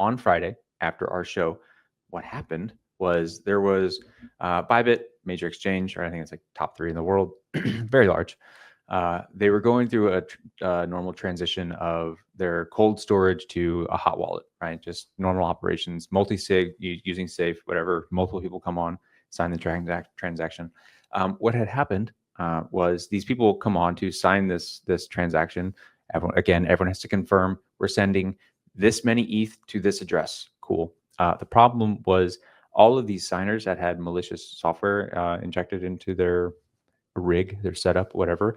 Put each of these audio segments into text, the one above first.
on Friday after our show, what happened was there was Bybit, major exchange, or I think it's like top 3 in the world, very large. They were going through a normal transition of their cold storage to a hot wallet, right? Just normal operations, multi-sig, using safe, whatever, multiple people come on, sign the transaction. What had happened was these people come on to sign this transaction. Everyone has to confirm we're sending this many ETH to this address. Cool. The problem was all of these signers that had malicious software injected into their rig, their setup, whatever,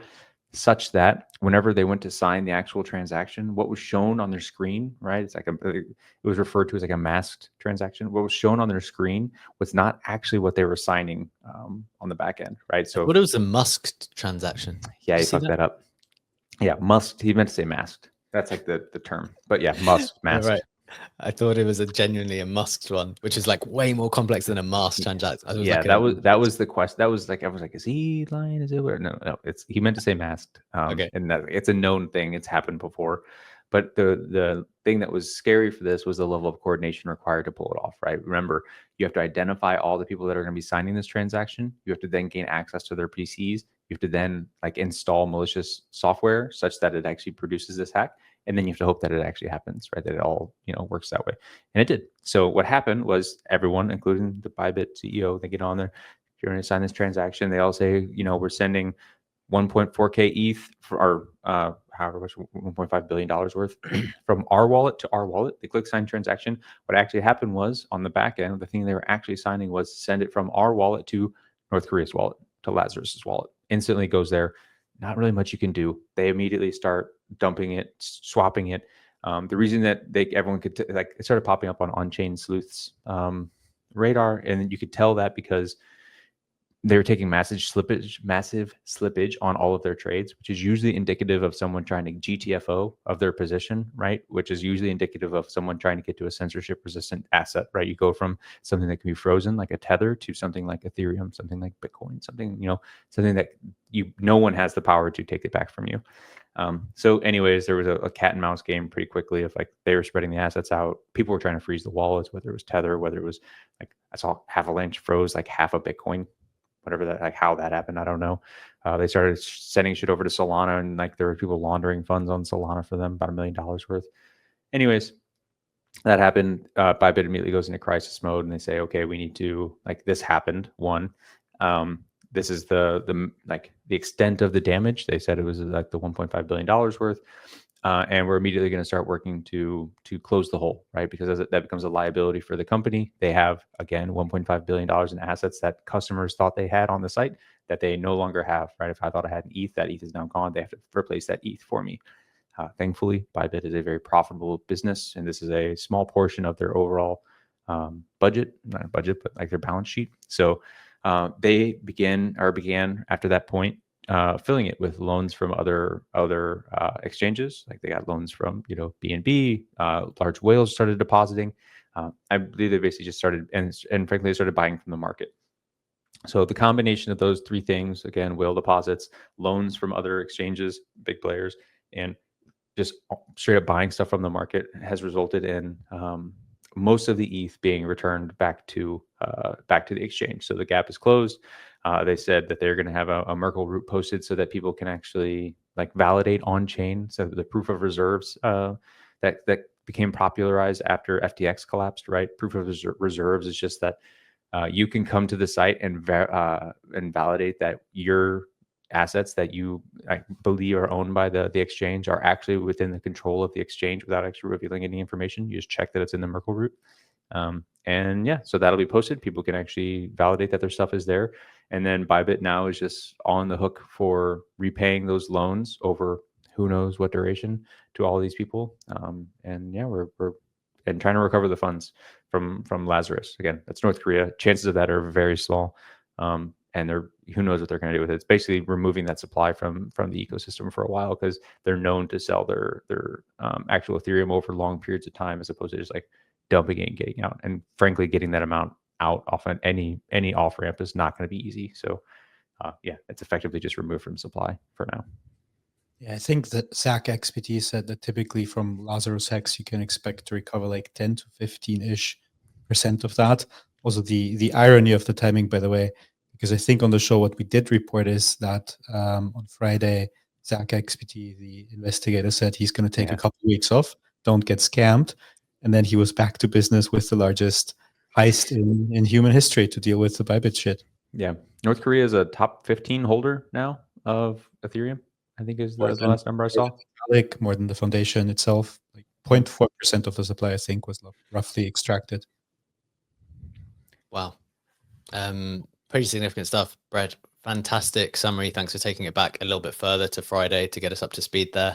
such that whenever they went to sign the actual transaction, what was shown on their screen, right? It's like it was referred to as like a masked transaction. What was shown on their screen was not actually what they were signing on the back end, right? So what was a masked transaction? Yeah, he fucked that up. Yeah, masked. He meant to say masked. That's like the term. But yeah, masked. Right. I thought it was genuinely a masked one, which is like way more complex than a masked transaction. Yeah, like that was the question. That was like, I was like, is he lying? Is it? No, he meant to say masked. Okay. And it's a known thing. It's happened before. But the thing that was scary for this was the level of coordination required to pull it off, right? Remember, you have to identify all the people that are going to be signing this transaction. You have to then gain access to their PCs. You have to then like install malicious software such that it actually produces this hack. And then you have to hope that it actually happens, right? That it all, works that way. And it did. So what happened was everyone, including the Bybit CEO, they get on there, if you're going to sign this transaction, they all say, we're sending 1.4K ETH for our, however much, $1.5 billion worth from our wallet to our wallet. They click sign transaction. What actually happened was on the back end, the thing they were actually signing was send it from our wallet to North Korea's wallet, to Lazarus's wallet. Instantly goes there. Not really much you can do. They immediately start dumping it, swapping it. The reason that everyone could it started popping up on on-chain sleuths radar, and you could tell that because they were taking massive slippage on all of their trades, which is usually indicative of someone trying to GTFO of their position, right? Which is usually indicative of someone trying to get to a censorship-resistant asset, right? You go from something that can be frozen, like a Tether, to something like Ethereum, something like Bitcoin, something that no one has the power to take it back from you. So anyways, there was a cat and mouse game pretty quickly of like they were spreading the assets out. People were trying to freeze the wallets, whether it was Tether, whether it was like I saw Avalanche froze like half a Bitcoin. Whatever that, like how that happened, I don't know. They started sending shit over to Solana, and like there were people laundering funds on Solana for them, about $1 million worth. Anyways, that happened. Bybit immediately goes into crisis mode, and they say, okay, we need to, like, this happened. One, this is the extent of the damage. They said it was like the $1.5 billion worth. And we're immediately going to start working to close the hole, right? Because that becomes a liability for the company. They have, again, $1.5 billion in assets that customers thought they had on the site that they no longer have, right? If I thought I had an ETH, that ETH is now gone. They have to replace that ETH for me. Thankfully, Bybit is a very profitable business, and this is a small portion of their overall budget, not a budget, but like their balance sheet. So they began after that point filling it with loans from other exchanges. Like they got loans from BNB. Large whales started depositing. I believe they basically just started and frankly they started buying from the market. So the combination of those three things, again, whale deposits, loans from other exchanges, big players, and just straight up buying stuff from the market, has resulted in most of the ETH being returned back to the exchange. So the gap is closed. They said that they're going to have a Merkle root posted so that people can actually like validate on chain. So the proof of reserves that became popularized after FTX collapsed, right? Proof of reserves is just that you can come to the site and validate that your assets that you believe are owned by the exchange are actually within the control of the exchange without actually revealing any information. You just check that it's in the Merkle root. And yeah, so that'll be posted. People can actually validate that their stuff is there. And then Bybit now is just on the hook for repaying those loans over who knows what duration to all of these people. And yeah, we're and trying to recover the funds from Lazarus. Again, that's North Korea. Chances of that are very small. And who knows what they're going to do with it. It's basically removing that supply from the ecosystem for a while because they're known to sell their actual Ethereum over long periods of time as opposed to just like dumping it and getting out. And frankly, getting that amount out off on any off ramp is not going to be easy. So yeah, it's effectively just removed from supply for now. Yeah, I think that Zach XPT said that typically from Lazarus Hex, you can expect to recover like 10 to 15-ish% of that. Also, the irony of the timing, by the way, because I think on the show, what we did report is that on Friday, Zach XPT, the investigator, said he's going to take a couple of weeks off, don't get scammed. And then he was back to business with the largest heist in human history to deal with the Bybit shit. Yeah. North Korea is a top 15 holder now of Ethereum, I think is the last number I saw. More than the foundation itself. Like 0.4% of the supply, I think, was roughly extracted. Wow. Pretty significant stuff, Brett. Fantastic summary. Thanks for taking it back a little bit further to Friday to get us up to speed there.